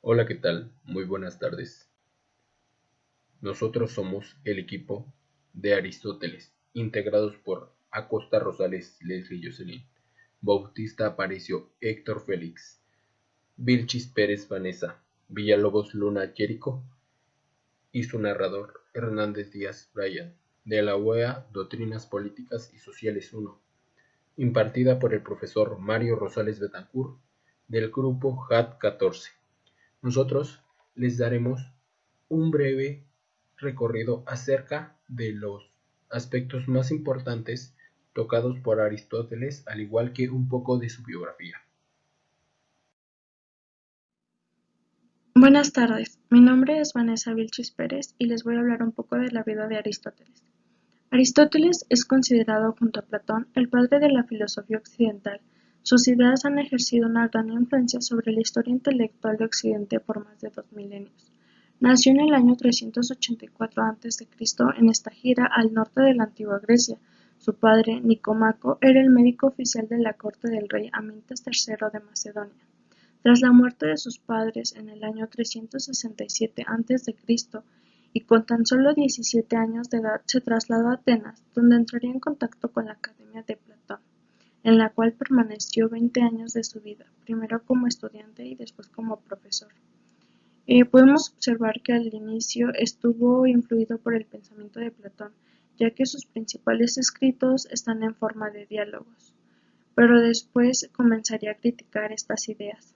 Hola, ¿qué tal? Muy buenas tardes. Nosotros somos el equipo de Aristóteles, integrados por Acosta Rosales, Leslie Jocelyn, Bautista Aparicio, Héctor Félix, Vilchis Pérez Vanessa, Villalobos Luna Jerico y su narrador Hernández Díaz Bryan, de la UEA Doctrinas Políticas y Sociales 1, impartida por el profesor Mario Rosales Betancourt del grupo JAT 14. Nosotros les daremos un breve recorrido acerca de los aspectos más importantes tocados por Aristóteles, al igual que un poco de su biografía. Buenas tardes, mi nombre es Vanessa Vilchis Pérez y les voy a hablar un poco de la vida de Aristóteles. Aristóteles es considerado junto a Platón el padre de la filosofía occidental. Sus ideas han ejercido una gran influencia sobre la historia intelectual de Occidente por más de 2 milenios. Nació en el año 384 a.C. en Estagira, al norte de la antigua Grecia. Su padre, Nicomaco, era el médico oficial de la corte del rey Amintas III de Macedonia. Tras la muerte de sus padres en el año 367 a.C., y con tan solo 17 años de edad se trasladó a Atenas, donde entraría en contacto con la Academia de Platón, en la cual permaneció 20 años de su vida, primero como estudiante y después como profesor. Podemos observar que al inicio estuvo influido por el pensamiento de Platón, ya que sus principales escritos están en forma de diálogos, pero después comenzaría a criticar estas ideas.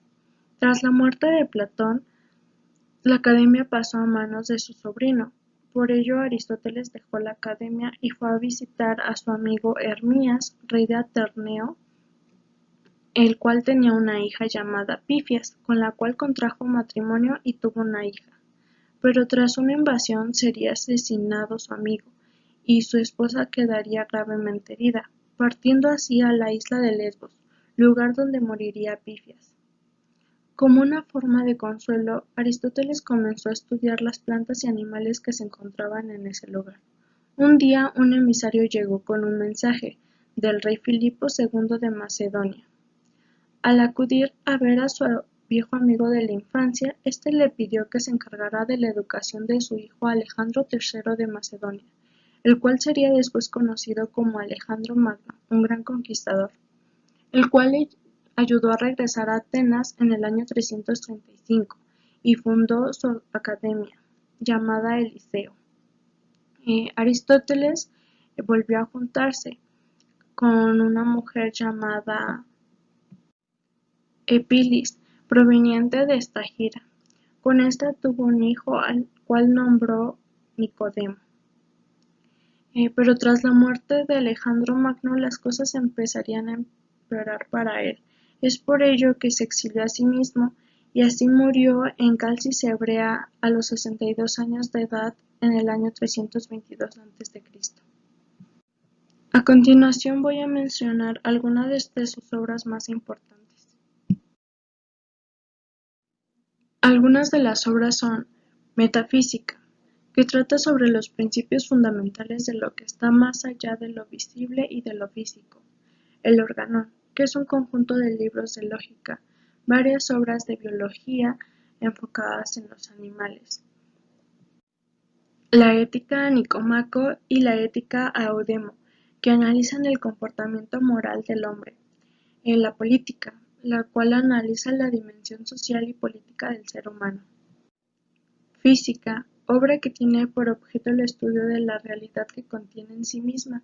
Tras la muerte de Platón, la academia pasó a manos de su sobrino. Por ello Aristóteles dejó la academia y fue a visitar a su amigo Hermías, rey de Aterneo, el cual tenía una hija llamada Pifias, con la cual contrajo matrimonio y tuvo una hija. Pero tras una invasión sería asesinado su amigo, y su esposa quedaría gravemente herida, partiendo así a la isla de Lesbos, lugar donde moriría Pifias. Como una forma de consuelo, Aristóteles comenzó a estudiar las plantas y animales que se encontraban en ese lugar. Un día un emisario llegó con un mensaje del rey Filipo II de Macedonia. Al acudir a ver a su viejo amigo de la infancia, éste le pidió que se encargara de la educación de su hijo Alejandro III de Macedonia, el cual sería después conocido como Alejandro Magno, un gran conquistador, el cual le ayudó a regresar a Atenas en el año 335 y fundó su academia, llamada el Liceo. Aristóteles volvió a juntarse con una mujer llamada Epilis, proveniente de Estagira. Con esta tuvo un hijo al cual nombró Nicodemo. Pero tras la muerte de Alejandro Magno las cosas empezarían a empeorar para él. Es por ello que se exilió a sí mismo y así murió en Calcis Hebrea a los 62 años de edad en el año 322 a.C. A continuación voy a mencionar algunas de sus obras más importantes. Algunas de las obras son Metafísica, que trata sobre los principios fundamentales de lo que está más allá de lo visible y de lo físico. El Organón, que es un conjunto de libros de lógica, varias obras de biología enfocadas en los animales. La Ética a Nicomaco y la Ética a Eudemo, que analizan el comportamiento moral del hombre. La Política, la cual analiza la dimensión social y política del ser humano. Física, obra que tiene por objeto el estudio de la realidad que contiene en sí misma,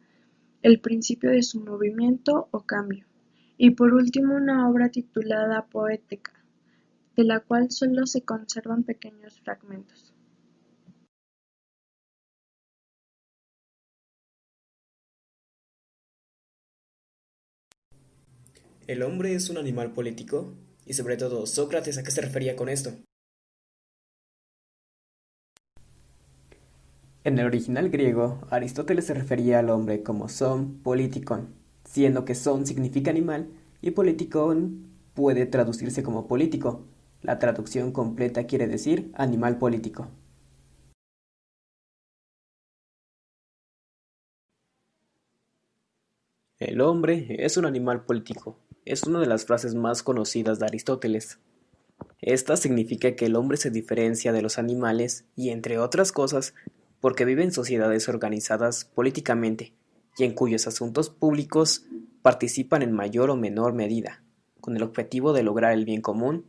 el principio de su movimiento o cambio. Y por último una obra titulada Poética, de la cual solo se conservan pequeños fragmentos. ¿El hombre es un animal político? Y sobre todo, Sócrates, ¿a qué se refería con esto? En el original griego, Aristóteles se refería al hombre como son politikon, siendo que son significa animal y politikon puede traducirse como político. La traducción completa quiere decir animal político. El hombre es un animal político. Es una de las frases más conocidas de Aristóteles. Esta significa que el hombre se diferencia de los animales y, entre otras cosas, porque vive en sociedades organizadas políticamente y en cuyos asuntos públicos participan en mayor o menor medida, con el objetivo de lograr el bien común,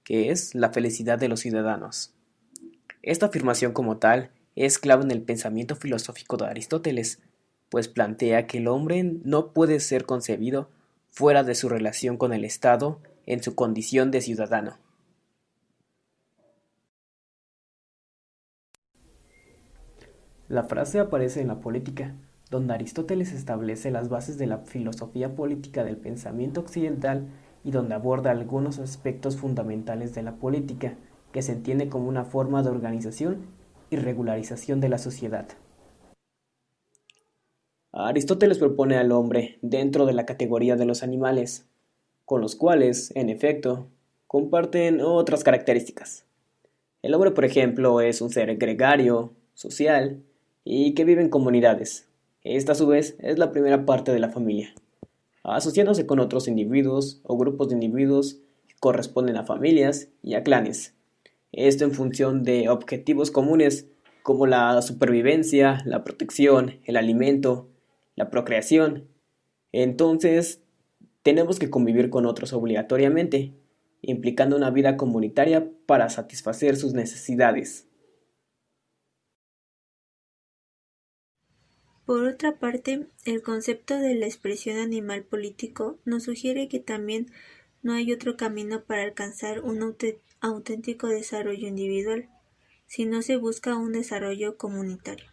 que es la felicidad de los ciudadanos. Esta afirmación como tal es clave en el pensamiento filosófico de Aristóteles, pues plantea que el hombre no puede ser concebido fuera de su relación con el Estado en su condición de ciudadano. La frase aparece en la Política, donde Aristóteles establece las bases de la filosofía política del pensamiento occidental y donde aborda algunos aspectos fundamentales de la política, que se entiende como una forma de organización y regularización de la sociedad. Aristóteles propone al hombre dentro de la categoría de los animales, con los cuales, en efecto, comparten otras características. El hombre, por ejemplo, es un ser gregario, social y que vive en comunidades. Esta, a su vez, es la primera parte de la familia, asociándose con otros individuos o grupos de individuos que corresponden a familias y a clanes. Esto en función de objetivos comunes como la supervivencia, la protección, el alimento, la procreación. Entonces, tenemos que convivir con otros obligatoriamente, implicando una vida comunitaria para satisfacer sus necesidades. Por otra parte, el concepto de la expresión animal político nos sugiere que también no hay otro camino para alcanzar un auténtico desarrollo individual, si no se busca un desarrollo comunitario.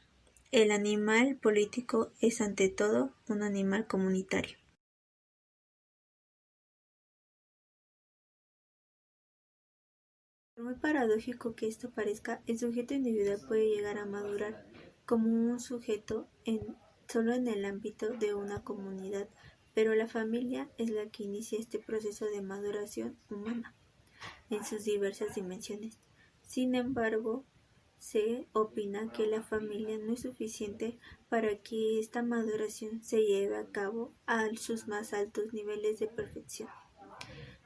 El animal político es ante todo un animal comunitario. Por muy paradójico que esto parezca, el sujeto individual puede llegar a madurar como un sujeto solo en el ámbito de una comunidad, pero la familia es la que inicia este proceso de maduración humana en sus diversas dimensiones. Sin embargo, se opina que la familia no es suficiente para que esta maduración se lleve a cabo a sus más altos niveles de perfección.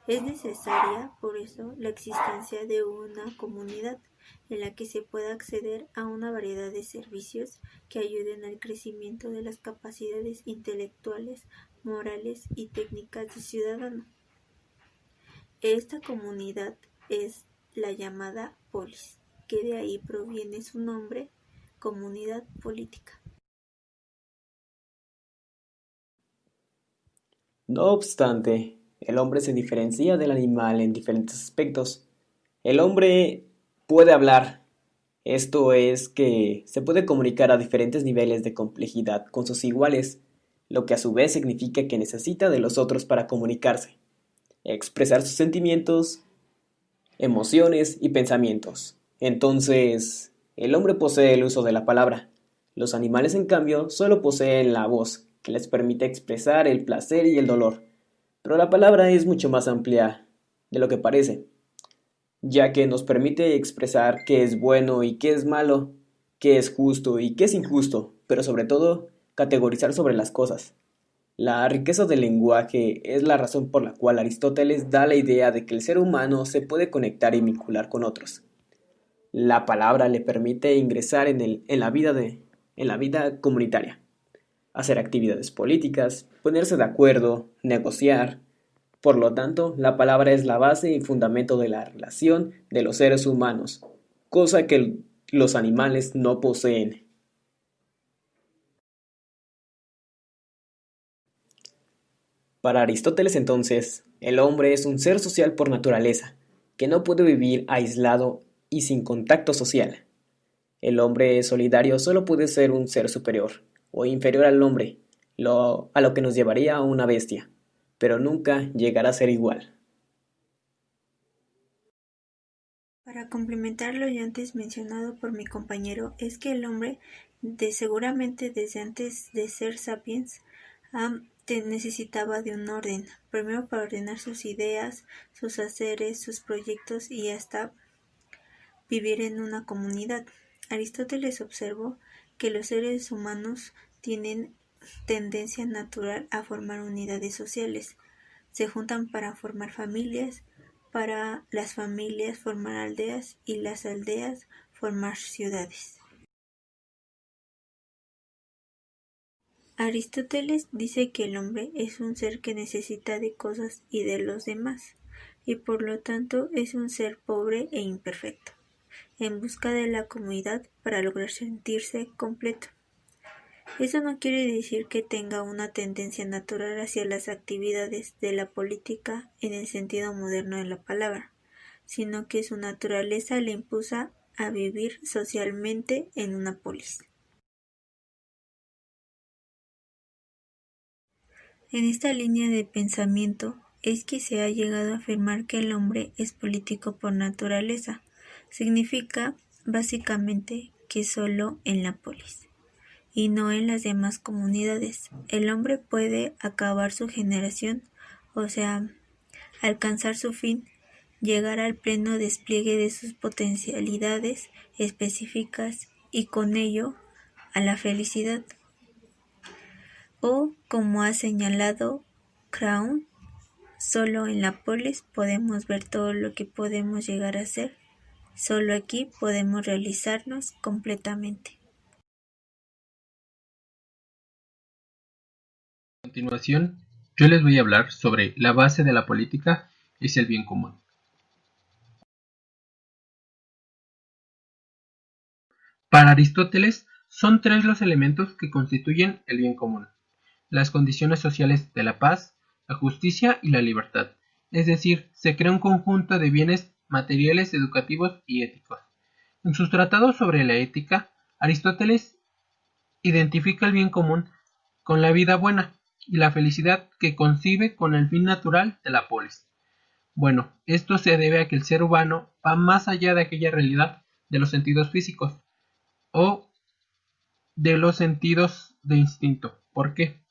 Es necesaria, por eso, la existencia de una comunidad en la que se pueda acceder a una variedad de servicios que ayuden al crecimiento de las capacidades intelectuales, morales y técnicas del ciudadano. Esta comunidad es la llamada polis, que de ahí proviene su nombre, comunidad política. No obstante, el hombre se diferencia del animal en diferentes aspectos. El hombre puede hablar, esto es que se puede comunicar a diferentes niveles de complejidad con sus iguales, lo que a su vez significa que necesita de los otros para comunicarse, expresar sus sentimientos, emociones y pensamientos. Entonces, el hombre posee el uso de la palabra. Los animales, en cambio, solo poseen la voz, que les permite expresar el placer y el dolor. Pero la palabra es mucho más amplia de lo que parece, ya que nos permite expresar qué es bueno y qué es malo, qué es justo y qué es injusto, pero sobre todo, categorizar sobre las cosas. La riqueza del lenguaje es la razón por la cual Aristóteles da la idea de que el ser humano se puede conectar y vincular con otros. La palabra le permite ingresar en la vida comunitaria, hacer actividades políticas, ponerse de acuerdo, negociar. Por lo tanto, la palabra es la base y fundamento de la relación de los seres humanos, cosa que los animales no poseen. Para Aristóteles entonces, el hombre es un ser social por naturaleza, que no puede vivir aislado y sin contacto social. El hombre solidario solo puede ser un ser superior o inferior al hombre, a lo que nos llevaría a una bestia, pero nunca llegará a ser igual. Para complementar lo ya antes mencionado por mi compañero, es que el hombre, seguramente desde antes de ser sapiens, necesitaba de un orden, primero para ordenar sus ideas, sus haceres, sus proyectos y hasta vivir en una comunidad. Aristóteles observó que los seres humanos tienen tendencia natural a formar unidades sociales, se juntan para formar familias, para las familias formar aldeas y las aldeas formar ciudades. Aristóteles dice que el hombre es un ser que necesita de cosas y de los demás, y por lo tanto es un ser pobre e imperfecto, en busca de la comunidad para lograr sentirse completo. Eso no quiere decir que tenga una tendencia natural hacia las actividades de la política en el sentido moderno de la palabra, sino que su naturaleza le impulsa a vivir socialmente en una polis. En esta línea de pensamiento es que se ha llegado a afirmar que el hombre es político por naturaleza. Significa, básicamente, que solo en la polis, y no en las demás comunidades, el hombre puede acabar su generación, o sea, alcanzar su fin, llegar al pleno despliegue de sus potencialidades específicas y con ello a la felicidad. O, como ha señalado Crown, solo en la polis podemos ver todo lo que podemos llegar a ser, solo aquí podemos realizarnos completamente. A continuación, yo les voy a hablar sobre la base de la política es el bien común. Para Aristóteles, son tres los elementos que constituyen el bien común: las condiciones sociales de la paz, la justicia y la libertad. Es decir, se crea un conjunto de bienes materiales, educativos y éticos. En sus tratados sobre la ética, Aristóteles identifica el bien común con la vida buena y la felicidad que concibe con el fin natural de la polis. Bueno, esto se debe a que el ser humano va más allá de aquella realidad de los sentidos físicos o de los sentidos de instinto. ¿Por qué?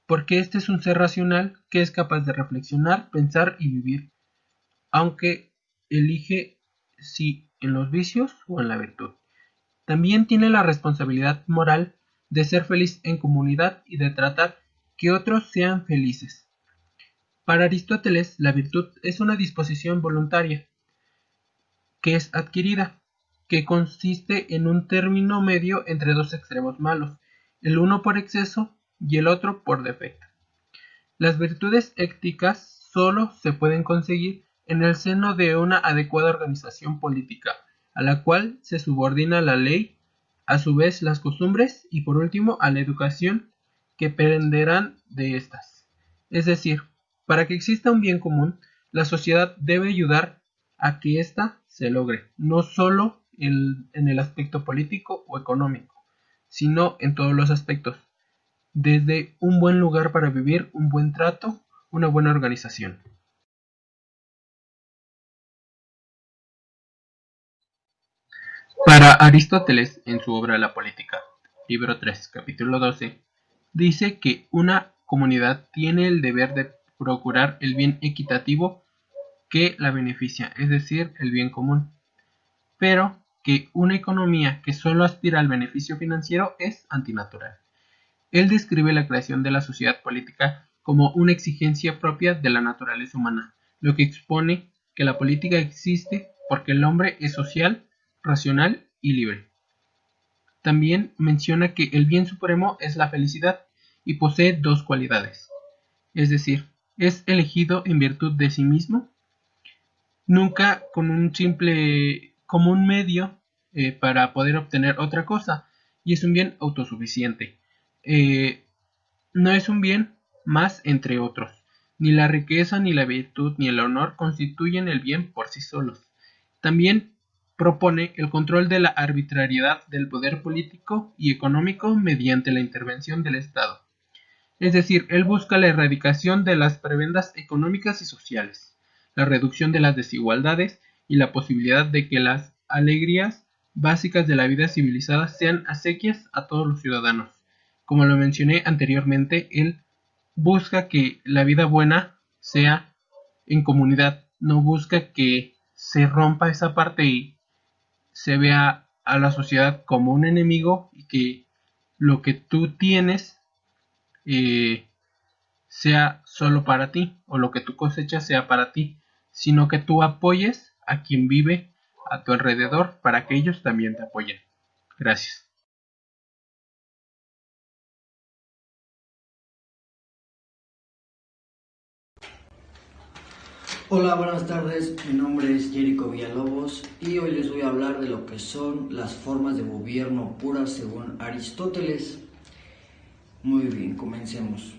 Porque este es un ser racional que es capaz de reflexionar, pensar y vivir, aunque elige si en los vicios o en la virtud. También tiene la responsabilidad moral de ser feliz en comunidad y de tratar que otros sean felices. Para Aristóteles, la virtud es una disposición voluntaria que es adquirida, que consiste en un término medio entre dos extremos malos, el uno por exceso y el otro por defecto. Las virtudes éticas solo se pueden conseguir en el seno de una adecuada organización política, a la cual se subordina la ley, a su vez las costumbres y por último a la educación que dependerán de estas. Es decir, para que exista un bien común, la sociedad debe ayudar a que ésta se logre, no solo en el aspecto político o económico, sino en todos los aspectos, desde un buen lugar para vivir, un buen trato, una buena organización. Para Aristóteles, en su obra La Política, libro 3, capítulo 12, dice que una comunidad tiene el deber de procurar el bien equitativo que la beneficia, es decir, el bien común, pero que una economía que solo aspira al beneficio financiero es antinatural. Él describe la creación de la sociedad política como una exigencia propia de la naturaleza humana, lo que expone que la política existe porque el hombre es social, racional y libre. También menciona que el bien supremo es la felicidad y posee dos cualidades, es decir, es elegido en virtud de sí mismo, nunca como un medio para poder obtener otra cosa, y es un bien autosuficiente. No es un bien más entre otros. Ni la riqueza, ni la virtud, ni el honor constituyen el bien por sí solos. También propone el control de la arbitrariedad del poder político y económico mediante la intervención del Estado. Es decir, él busca la erradicación de las prebendas económicas y sociales, la reducción de las desigualdades y la posibilidad de que las alegrías básicas de la vida civilizada sean asequias a todos los ciudadanos. Como lo mencioné anteriormente, él busca que la vida buena sea en comunidad, no busca que se rompa esa parte y se vea a la sociedad como un enemigo y que lo que tú tienes sea solo para ti o lo que tú cosechas sea para ti. sino que tú apoyes a quien vive a tu alrededor para que ellos también te apoyen. Gracias. Hola, buenas tardes. Mi nombre es Jerico Villalobos y hoy les voy a hablar de lo que son las formas de gobierno puras según Aristóteles. Muy bien, comencemos.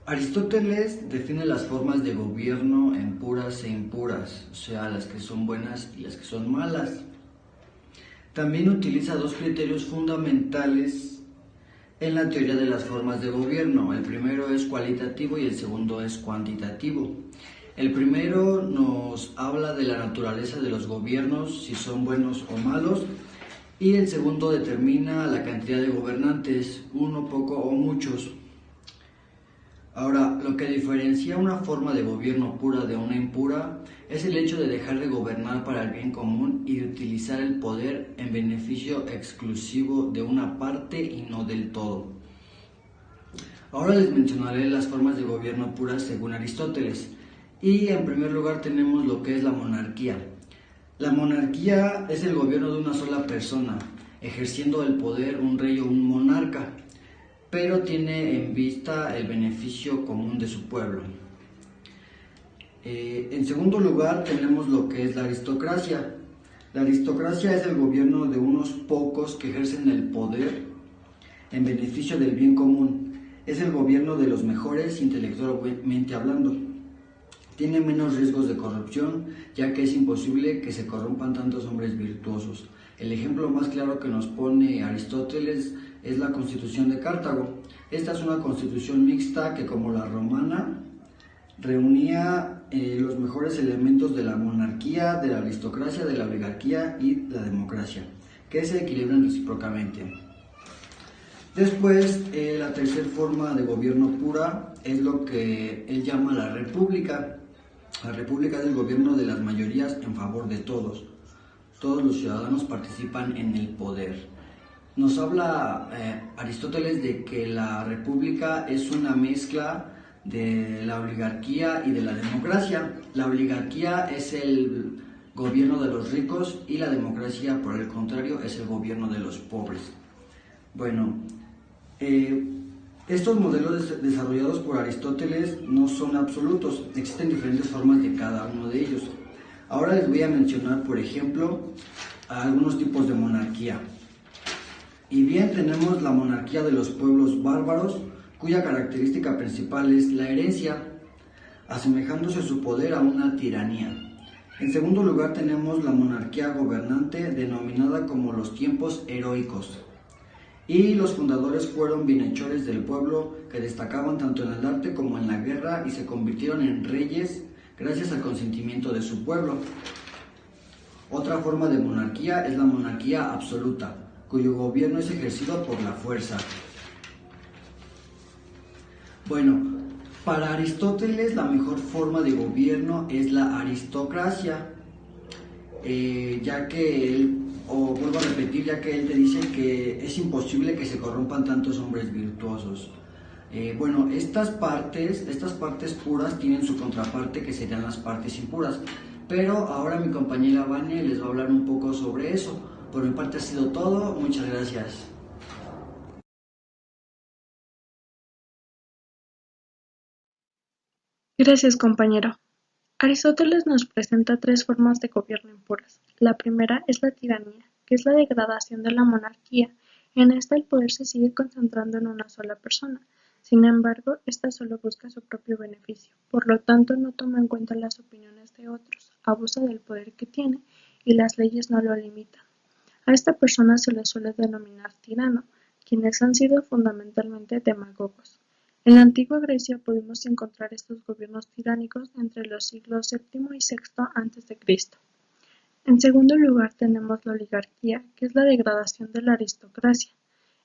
Aristóteles define las formas de gobierno en puras e impuras, o sea, las que son buenas y las que son malas. También utiliza dos criterios fundamentales en la teoría de las formas de gobierno. El primero es cualitativo y el segundo es cuantitativo. El primero nos habla de la naturaleza de los gobiernos, si son buenos o malos, y el segundo determina la cantidad de gobernantes, uno, poco o muchos. Ahora, lo que diferencia una forma de gobierno pura de una impura es el hecho de dejar de gobernar para el bien común y de utilizar el poder en beneficio exclusivo de una parte y no del todo. Ahora les mencionaré las formas de gobierno puras según Aristóteles. Y en primer lugar tenemos lo que es la monarquía. La monarquía es el gobierno de una sola persona, ejerciendo el poder un rey o un monarca, pero tiene en vista el beneficio común de su pueblo. En segundo lugar tenemos lo que es la aristocracia. La aristocracia es el gobierno de unos pocos que ejercen el poder en beneficio del bien común. Es el gobierno de los mejores intelectualmente hablando. Tiene menos riesgos de corrupción, ya que es imposible que se corrompan tantos hombres virtuosos. El ejemplo más claro que nos pone Aristóteles es la Constitución de Cartago. Esta es una constitución mixta que, como la romana, reunía los mejores elementos de la monarquía, de la aristocracia, de la oligarquía y la democracia, que se equilibran recíprocamente. Después, la tercera forma de gobierno pura es lo que él llama la república. La república es el gobierno de las mayorías en favor de todos. Todos los ciudadanos participan en el poder. Nos habla Aristóteles de que la república es una mezcla de la oligarquía y de la democracia. La oligarquía es el gobierno de los ricos y la democracia, por el contrario, es el gobierno de los pobres. Bueno, estos modelos desarrollados por Aristóteles no son absolutos, existen diferentes formas de cada uno de ellos. Ahora les voy a mencionar, por ejemplo, algunos tipos de monarquía. Y bien, tenemos la monarquía de los pueblos bárbaros, cuya característica principal es la herencia, asemejándose su poder a una tiranía. En segundo lugar tenemos la monarquía gobernante, denominada como los tiempos heroicos. Y los fundadores fueron bienhechores del pueblo que destacaban tanto en el arte como en la guerra y se convirtieron en reyes gracias al consentimiento de su pueblo. Otra forma de monarquía es la monarquía absoluta, cuyo gobierno es ejercido por la fuerza. Bueno, para Aristóteles la mejor forma de gobierno es la aristocracia, ya que él, vuelvo a repetir, ya que él te dice que es imposible que se corrompan tantos hombres virtuosos. Bueno, estas partes puras tienen su contraparte, que serían las partes impuras, pero ahora mi compañera Vane les va a hablar un poco sobre eso. Por mi parte ha sido todo, muchas gracias. Gracias, compañero. Aristóteles nos presenta tres formas de gobierno impuras. La primera es la tiranía, que es la degradación de la monarquía. En esta el poder se sigue concentrando en una sola persona. Sin embargo, esta solo busca su propio beneficio. Por lo tanto, no toma en cuenta las opiniones de otros, abusa del poder que tiene y las leyes no lo limitan. A esta persona se le suele denominar tirano, quienes han sido fundamentalmente demagogos. En la antigua Grecia pudimos encontrar estos gobiernos tiránicos entre los siglos VII y VI a.C. En segundo lugar tenemos la oligarquía, que es la degradación de la aristocracia.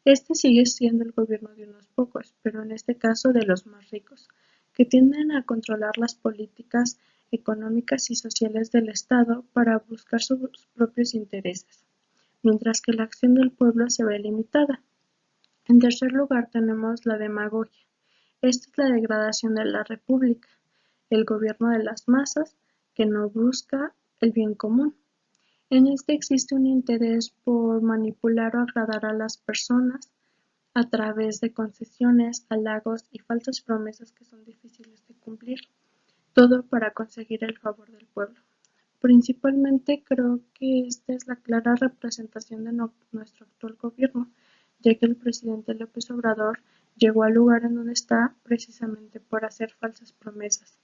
Este sigue siendo el gobierno de unos pocos, pero en este caso de los más ricos, que tienden a controlar las políticas económicas y sociales del Estado para buscar sus propios intereses, mientras que la acción del pueblo se ve limitada. En tercer lugar tenemos la demagogia. Esta es la degradación de la república. el gobierno de las masas, que no busca el bien común. En este existe un interés por manipular o agradar a las personas a través de concesiones, halagos y falsas promesas que son difíciles de cumplir, todo para conseguir el favor del pueblo. Principalmente creo que esta es la clara representación de nuestro actual gobierno, ya que el presidente López Obrador llegó al lugar en donde está precisamente por hacer falsas promesas,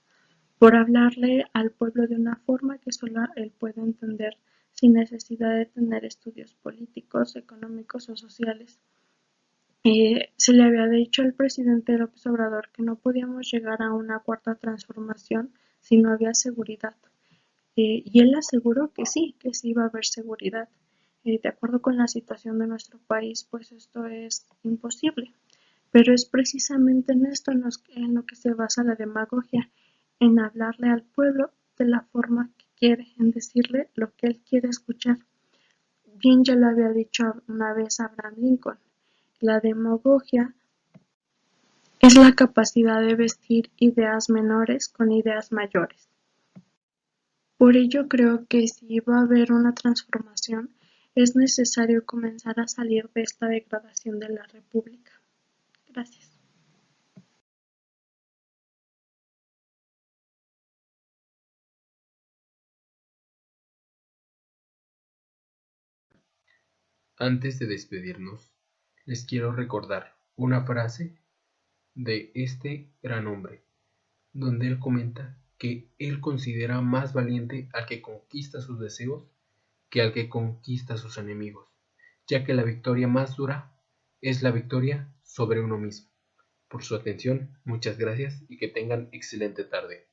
por hablarle al pueblo de una forma que solo él puede entender sin necesidad de tener estudios políticos, económicos o sociales. Se le había dicho al presidente López Obrador que no podíamos llegar a una cuarta transformación si no había seguridad. Y él aseguró que sí iba a haber seguridad. De acuerdo con la situación de nuestro país, pues esto es imposible. Pero es precisamente en esto en lo que se basa la demagogia, en hablarle al pueblo de la forma que quiere, en decirle lo que él quiere escuchar. Bien ya lo había dicho una vez Abraham Lincoln, la demagogia es la capacidad de vestir ideas menores con ideas mayores. Por ello creo que si va a haber una transformación, es necesario comenzar a salir de esta degradación de la República. Gracias. Antes de despedirnos, les quiero recordar una frase de este gran hombre, donde él comenta que él considera más valiente al que conquista sus deseos que al que conquista a sus enemigos, ya que la victoria más dura es la victoria sobre uno mismo. Por su atención, muchas gracias y que tengan excelente tarde.